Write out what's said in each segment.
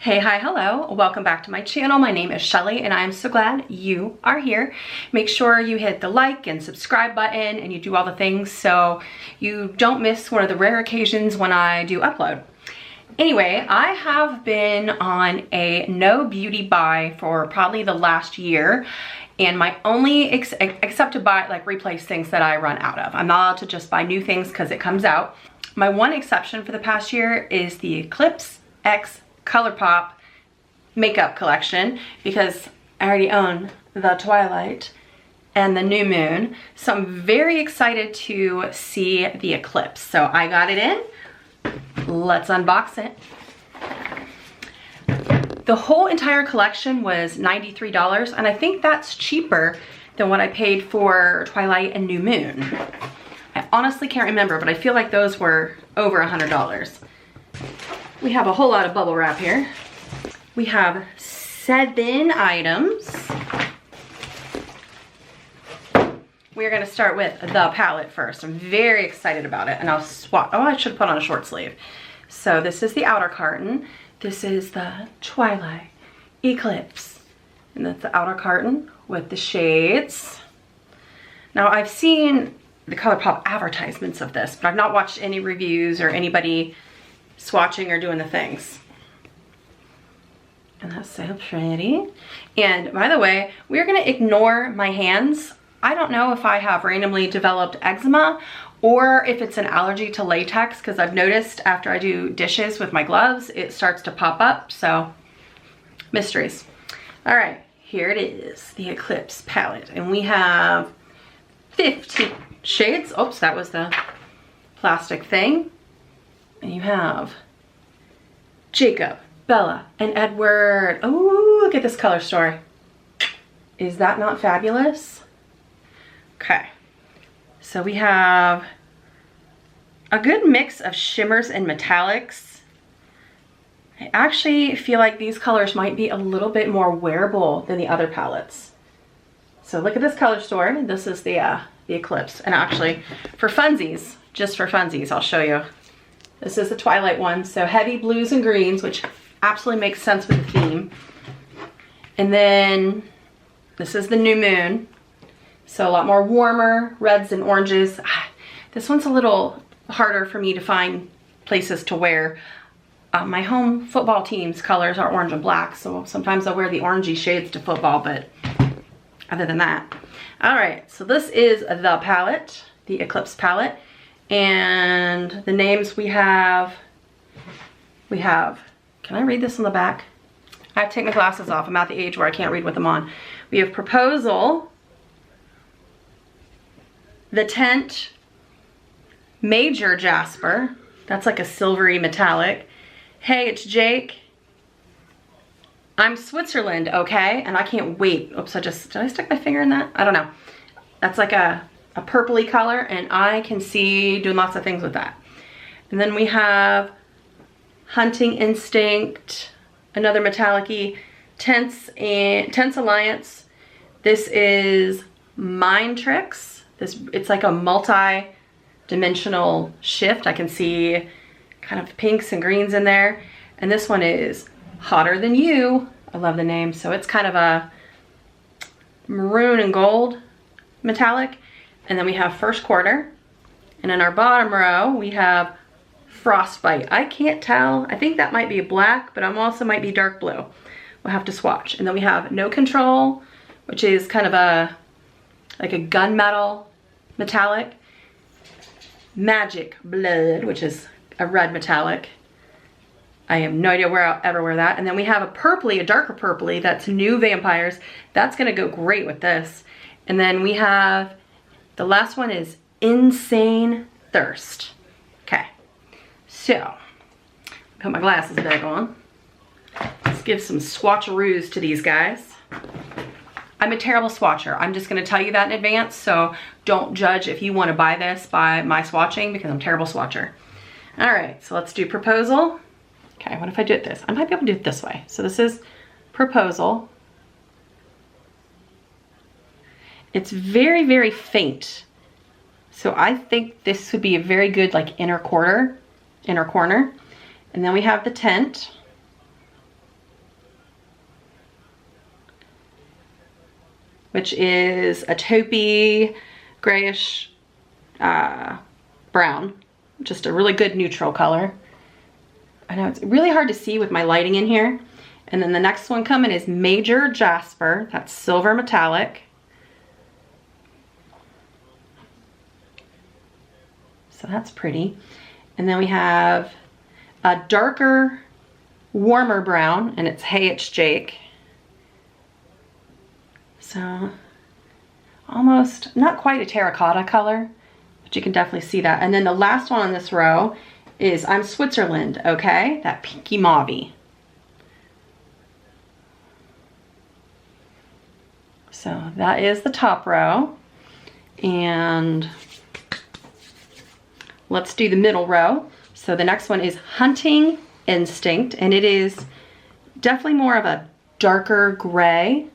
Hey, hi, hello. Welcome back to my channel. My name is Shelly and I'm so glad you are here. Make sure you hit the like and subscribe button and you do all the things so you don't miss one of the rare occasions when I do upload. Anyway, I have been on a no beauty buy for probably the last year, and my only except to buy, like, replace things that I run out of. I'm not allowed to just buy new things because it comes out. My one exception for the past year is the Eclipse X Colourpop makeup collection, because I already own the Twilight and the New Moon. So I'm very excited to see the Eclipse. So I got it in. Let's unbox it. The whole entire collection was $93, and I think that's cheaper than what I paid for Twilight and New Moon. I honestly can't remember, but I feel like those were over $100. We have a whole lot of bubble wrap here. We have 7 items. We're gonna start with the palette first. I'm very excited about it, and I'll swap. Oh, I should have put on a short sleeve. So this is the outer carton. This is the Twilight Eclipse, and that's the outer carton with the shades. Now, I've seen the Colourpop advertisements of this, but I've not watched any reviews or anybody swatching or doing the things. And that's so pretty. And by the way, we're gonna ignore my hands. I don't know if I have randomly developed eczema or if it's an allergy to latex, because I've noticed after I do dishes with my gloves, it starts to pop up, so mysteries. All right, here it is, the Eclipse palette. And we have 15 shades. Oops, that was the plastic thing. And you have Jacob, Bella, and Edward. Oh, look at this color story. Is that not fabulous? Okay, so we have a good mix of shimmers and metallics. I actually feel like these colors might be a little bit more wearable than the other palettes. So look at this color story. This is the Eclipse. And actually, for funsies, just for funsies, I'll show you. This is the Twilight one, so heavy blues and greens, which absolutely makes sense with the theme. And then this is the New Moon, so a lot more warmer reds and oranges. This one's a little harder for me to find places to wear. My home football team's colors are orange and black, so sometimes I'll wear the orangey shades to football, but other than that. All right, so this is the palette, the Eclipse palette. And the names we have, can I read this on the back? I have to take my glasses off. I'm at the age where I can't read with them on. We have Proposal, The Tent, Major Jasper. That's like a silvery metallic. Hey, it's Jake. I'm Switzerland, okay? And I can't wait. Oops, did I stick my finger in that? I don't know. That's like a purpley color, and I can see doing lots of things with that. And then we have Hunting Instinct, another metallic-y, Tense Alliance. This is Mind Tricks. It's like a multi-dimensional shift. I can see kind of pinks and greens in there. And this one is Hotter Than You. I love the name. So it's kind of a maroon and gold metallic. And then we have First Quarter. And in our bottom row, we have Frostbite. I can't tell. I think that might be black, but I'm also might be dark blue. We'll have to swatch. And then we have No Control, which is kind of like a gunmetal metallic. Magic Blood, which is a red metallic. I have no idea where I'll ever wear that. And then we have a purpley, a darker purpley, that's New Vampires. That's gonna go great with this. And then we have, the last one is Insane Thirst. Okay, so, put my glasses back on. Let's give some swatcheroos to these guys. I'm a terrible swatcher. I'm just gonna tell you that in advance, so don't judge if you wanna buy this by my swatching, because I'm a terrible swatcher. All right, so let's do Proposal. Okay, what if I do it this? I might be able to do it this way. So this is Proposal. It's very, very faint. So I think this would be a very good like inner corner. And then we have The Tent. which is a taupey, grayish brown. Just a really good neutral color. I know it's really hard to see with my lighting in here. And then the next one coming is Major Jasper. That's silver metallic. So that's pretty. And then we have a darker, warmer brown, and it's Hey It's Jake. So almost, not quite a terracotta color, but you can definitely see that. And then the last one on this row is I'm Switzerland, okay? That pinky mauve. So that is the top row. And let's do the middle row. So the next one is Hunting Instinct, and it is definitely more of a darker gray.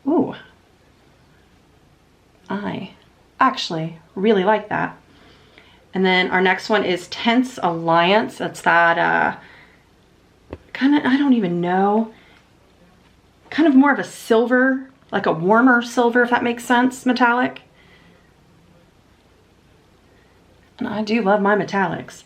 Ooh, I actually really like that. And then our next one is Tense Alliance. That's that kind of, I don't even know, kind of more of a silver, like a warmer silver, if that makes sense, metallic. And I do love my metallics.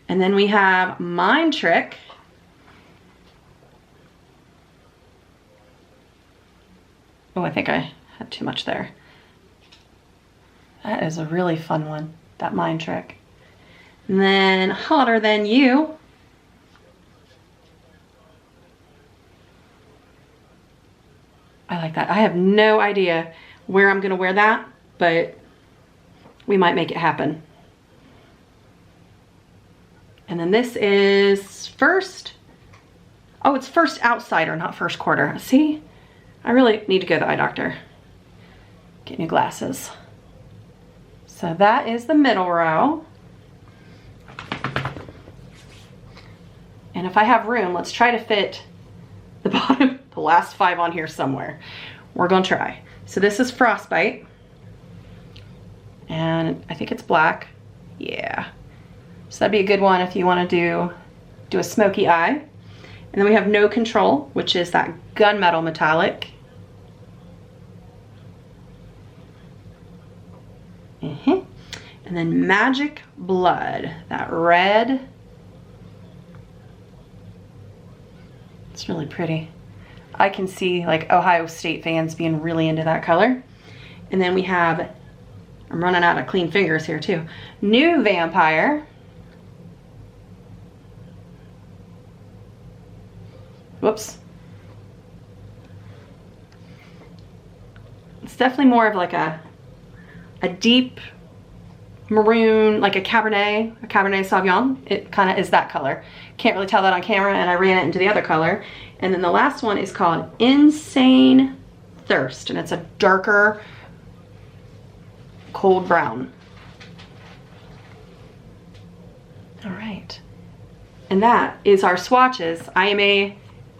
And then we have Mind Trick. Oh, I think I had too much there. That is a really fun one, that Mind Trick. And then Hotter Than You. I like that. I have no idea where I'm gonna wear that, but we might make it happen. And then this is First. Oh, it's First Outsider, not First Quarter. See? I really need to go to the eye doctor. Get new glasses. So that is the middle row. And if I have room, let's try to fit the bottom, the last 5 on here somewhere. We're gonna try. So this is Frostbite. And I think it's black. Yeah. So that'd be a good one if you wanna do a smoky eye. And then we have No Control, which is that gunmetal metallic. And then Magic Blood, that red. It's really pretty. I can see like Ohio State fans being really into that color. And then we have, I'm running out of clean fingers here too, New Vampire. Whoops. It's definitely more of like a deep maroon, like a Cabernet Sauvignon. It kind of is that color. Can't really tell that on camera, and I ran it into the other color. And then the last one is called Insane Thirst, and it's a darker cold brown. All right. And that is our swatches. I am a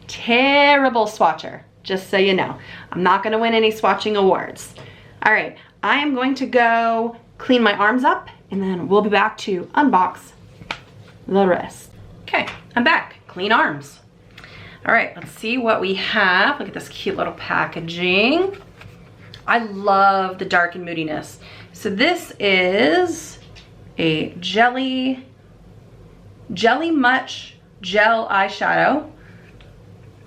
terrible swatcher, just so you know. I'm not gonna win any swatching awards. All right, I am going to go clean my arms up, and then we'll be back to unbox the rest. Okay, I'm back, clean arms. All right, let's see what we have. Look at this cute little packaging. I love the dark and moodiness. So this is a Jelly Much Gel Eyeshadow.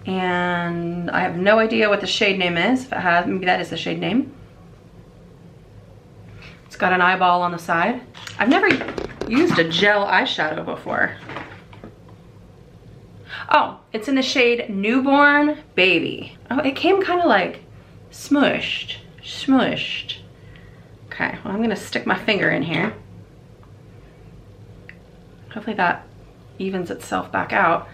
And I have no idea what the shade name is. If it has, maybe that is the shade name. It's got an eyeball on the side. I've never used a gel eyeshadow before. Oh, it's in the shade Newborn Baby. Oh, it came kind of like smushed. Okay, well, I'm gonna stick my finger in here. Hopefully that evens itself back out.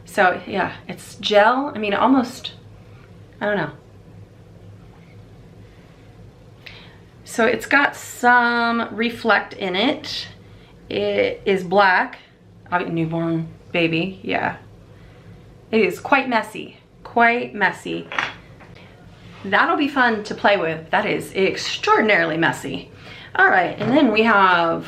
So yeah, it's gel. I mean, almost, I don't know. So it's got some reflect in it. It is black. Newborn Baby, yeah. It is quite messy, That'll be fun to play with. That is extraordinarily messy. All right, and then we have,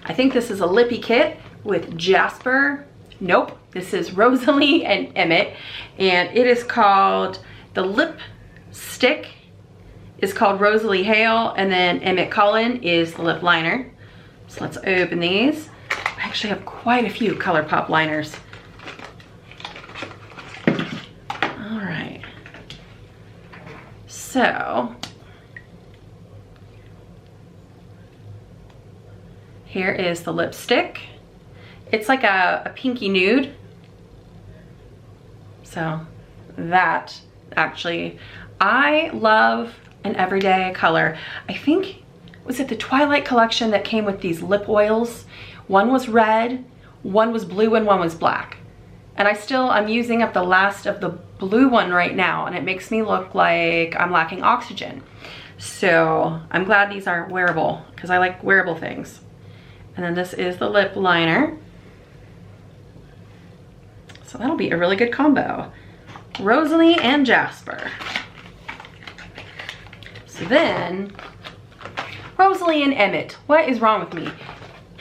I think this is a lippy kit with Jasper. Nope, this is Rosalie and Emmett, and it is called The lipstick is called Rosalie Hale, and then Emmett Cullen is the lip liner. So let's open these. I actually have quite a few Colourpop liners. All right. So here is the lipstick. It's like a pinky nude. So that actually, I love an everyday color. I think, was it the Twilight collection that came with these lip oils? One was red, one was blue, and one was black. And I'm using up the last of the blue one right now, and it makes me look like I'm lacking oxygen. So I'm glad these are wearable, because I like wearable things. And then this is the lip liner. So that'll be a really good combo. Rosalie and Jasper. So then, Rosalie and Emmett. What is wrong with me?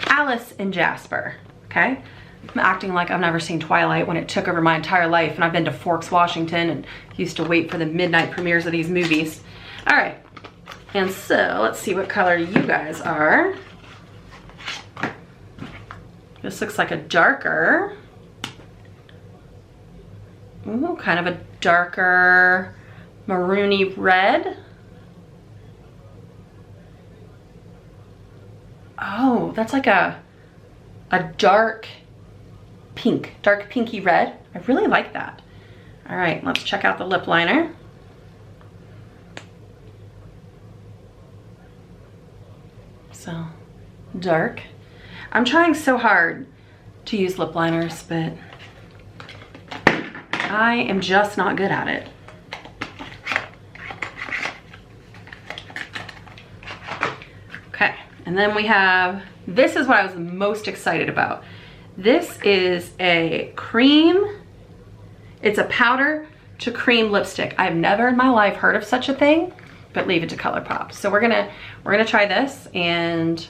Alice and Jasper, okay? I'm acting like I've never seen Twilight when it took over my entire life, and I've been to Forks, Washington, and used to wait for the midnight premieres of these movies. All right, and so let's see what color you guys are. This looks like a darker, ooh, kind of a darker maroony red. Oh, that's like a dark pink, dark pinky red. I really like that. All right, let's check out the lip liner. So, dark. I'm trying so hard to use lip liners, but I am just not good at it. Okay, and then we have, this is what I was most excited about. This is a cream, it's a powder to cream lipstick. I've never in my life heard of such a thing, but leave it to Colourpop. So we're gonna try this, and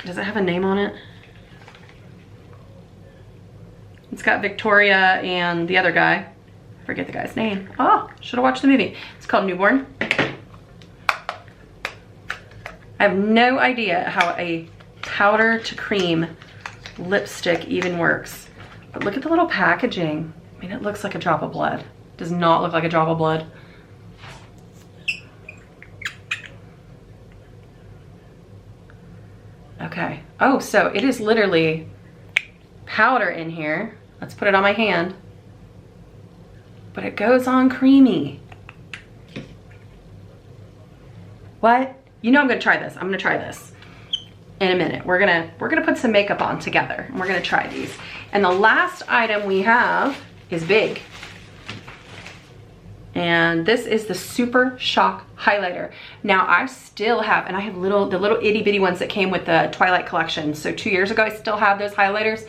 does it have a name on it? It's got Victoria and the other guy. I forget the guy's name. Oh, should have watched the movie. It's called Newborn. I have no idea how a powder to cream lipstick even works. But look at the little packaging. I mean, it looks like a drop of blood. It does not look like a drop of blood. Okay. Oh, so it is literally powder in here. Let's put it on my hand. But it goes on creamy. What? You know I'm gonna try this. I'm gonna try this in a minute. We're gonna put some makeup on together, and we're gonna try these. And the last item we have is big. And this is the Super Shock highlighter. Now I still have, and I have the little itty bitty ones that came with the Twilight collection. So 2 years ago, I still have those highlighters.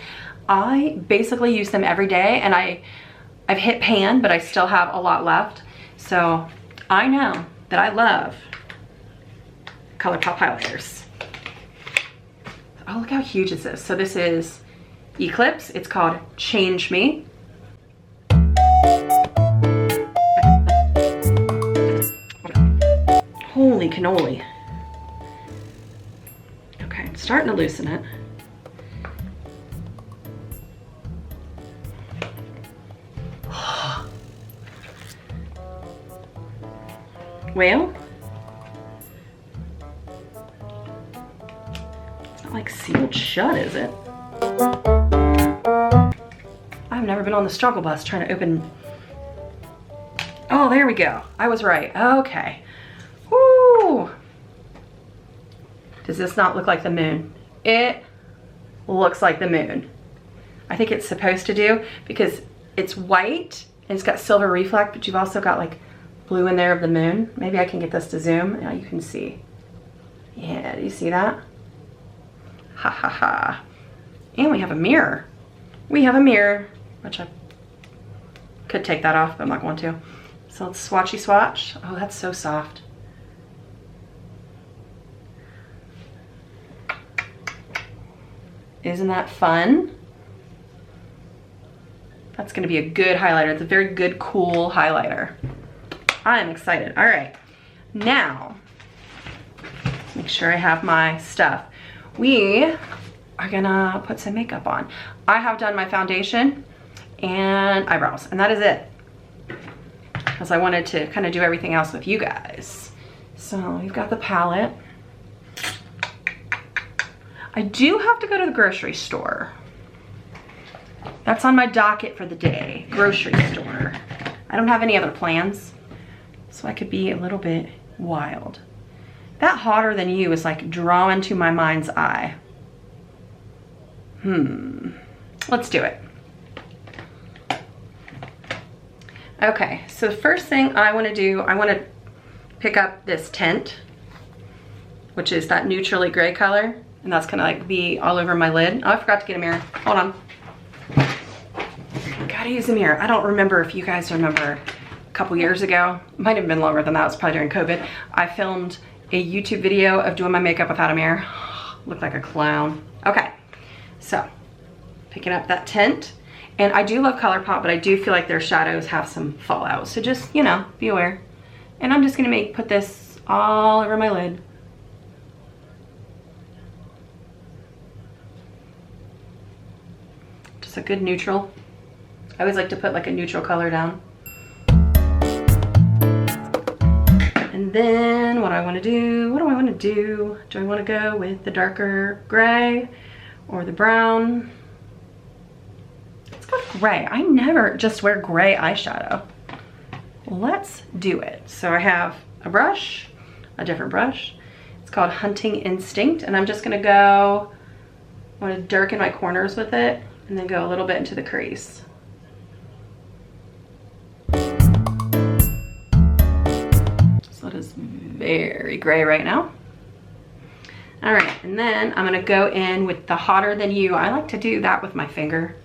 I basically use them every day, and I've hit pan, but I still have a lot left. So I know that I love Colourpop highlighters. Oh, look how huge is this. So this is Eclipse. It's called Change Me. Holy cannoli. Okay, I'm starting to loosen it. Well, it's not like sealed shut, is it? I've never been on the struggle bus trying to open. Oh, there we go. I was right. Okay. Woo! Does this not look like the moon? It looks like the moon. I think it's supposed to do, because it's white and it's got silver reflect, but you've also got like blue in there of the moon. Maybe I can get this to zoom. Now you can see. Yeah, do you see that? Ha ha ha. And we have a mirror. We have a mirror, which I could take that off, but I'm not going to. So let's swatchy swatch. Oh, that's so soft. Isn't that fun? That's gonna be a good highlighter. It's a very good, cool highlighter. I'm excited. All right, now, make sure I have my stuff. We are gonna put some makeup on. I have done my foundation and eyebrows, and that is it. Because I wanted to kind of do everything else with you guys. So we've got the palette. I do have to go to the grocery store. That's on my docket for the day, grocery store. I don't have any other plans, so I could be a little bit wild. That hotter than you is like drawing to my mind's eye. Let's do it. Okay, so the first thing I wanna do, I wanna pick up this tint, which is that neutrally gray color, and that's gonna like be all over my lid. Oh, I forgot to get a mirror, hold on. Gotta use a mirror. I don't remember if you guys remember a couple years ago, it might have been longer than that, it was probably during COVID, I filmed a YouTube video of doing my makeup without a mirror. Looked like a clown. Okay, so picking up that tint. And I do love Colourpop, but I do feel like their shadows have some fallout. So just, you know, be aware. And I'm just gonna put this all over my lid. Just a good neutral. I always like to put like a neutral color down. And then what do I wanna do? Do I wanna go with the darker gray or the brown? Gray. I never just wear gray eyeshadow. Let's do it. So I have a brush, a different brush. It's called Hunting Instinct, and I'm just gonna go, I wanna darken my corners with it and then go a little bit into the crease. So it is very gray right now. All right, and then I'm gonna go in with the Hotter Than You. I like to do that with my finger.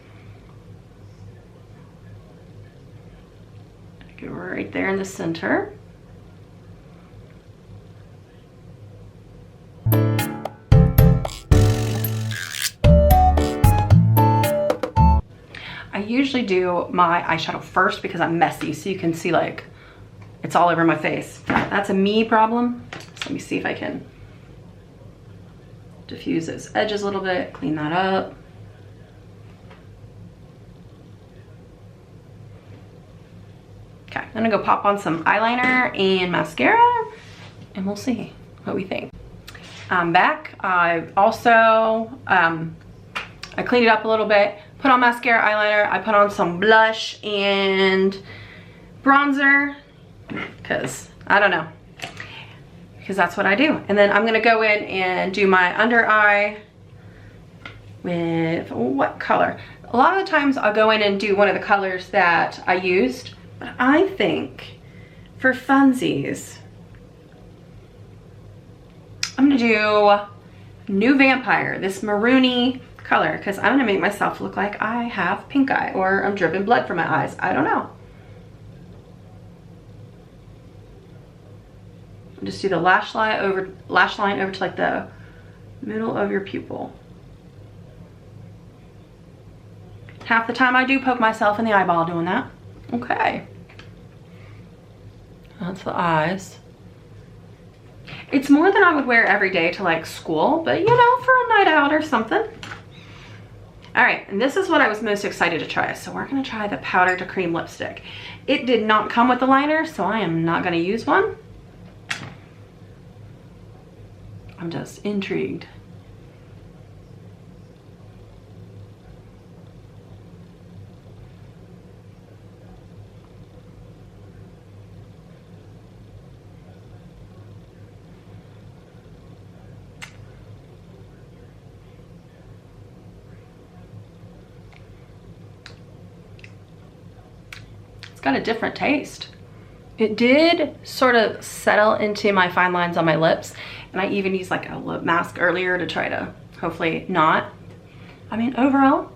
Go right there in the center. I usually do my eyeshadow first because I'm messy, so you can see like it's all over my face. That's a me problem. So let me see if I can diffuse those edges a little bit, clean that up. Okay, I'm gonna go pop on some eyeliner and mascara, and we'll see what we think. I'm back. I also, I cleaned it up a little bit, put on mascara, eyeliner, I put on some blush and bronzer, because I don't know, because that's what I do. And then I'm gonna go in and do my under eye with, what color? A lot of the times I'll go in and do one of the colors that I used, but I think for funsies, I'm gonna do New Vampire, this maroony color, because I'm gonna make myself look like I have pink eye or I'm dripping blood from my eyes. I don't know. Just do the lash line over to like the middle of your pupil. Half the time I do poke myself in the eyeball doing that. Okay. That's the eyes. It's more than I would wear every day to like school, but you know, for a night out or something. All right, and this is what I was most excited to try. So we're gonna try the powder to cream lipstick. It did not come with the liner, so I am not gonna use one. I'm just intrigued. It's got a different taste. It did sort of settle into my fine lines on my lips, and I even used like a lip mask earlier to try to hopefully not. I mean, overall,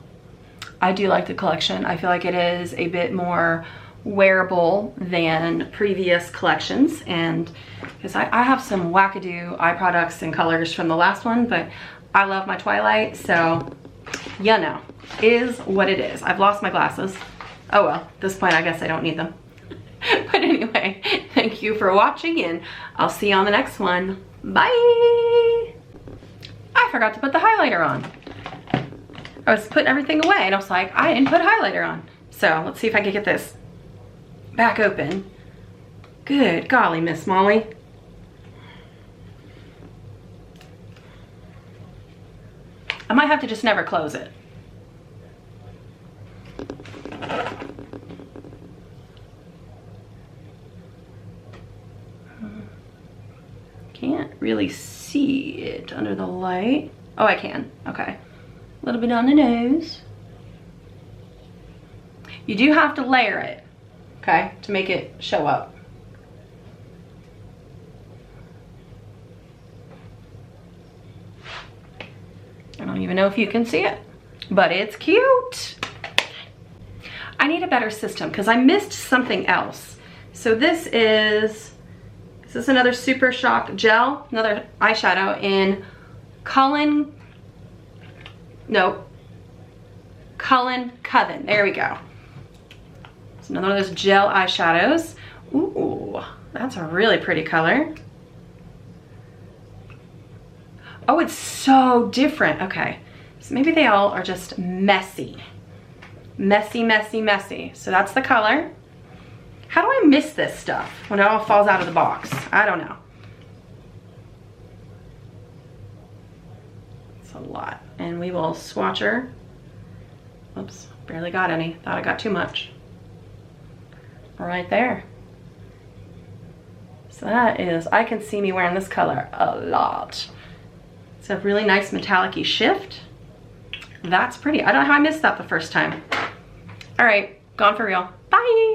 I do like the collection. I feel like it is a bit more wearable than previous collections, and because I have some wackadoo eye products and colors from the last one, but I love my Twilight, so you know, is what it is. I've lost my glasses. Oh well, at this point I guess I don't need them. But anyway, thank you for watching and I'll see you on the next one. Bye! I forgot to put the highlighter on. I was putting everything away and I was like, I didn't put highlighter on. So let's see if I can get this back open. Good golly, Miss Molly. I might have to just never close it. Can't really see it under the light. Oh, I can. Okay. A little bit on the nose. You do have to layer it, okay, to make it show up. I don't even know if you can see it, but it's cute. I need a better system because I missed something else. So this is another Super Shock gel, another eyeshadow in Cullen Coven. There we go. It's another of those gel eyeshadows. Ooh, that's a really pretty color. Oh, it's so different. Okay, so maybe they all are just messy. Messy, messy, messy. So that's the color. How do I miss this stuff when it all falls out of the box? I don't know. It's a lot. And we will swatch her. Oops, barely got any. Thought I got too much. Right there. So that is, I can see me wearing this color a lot. It's a really nice metallic-y shift. That's pretty. I don't know how I missed that the first time. All right, gone for real. Bye.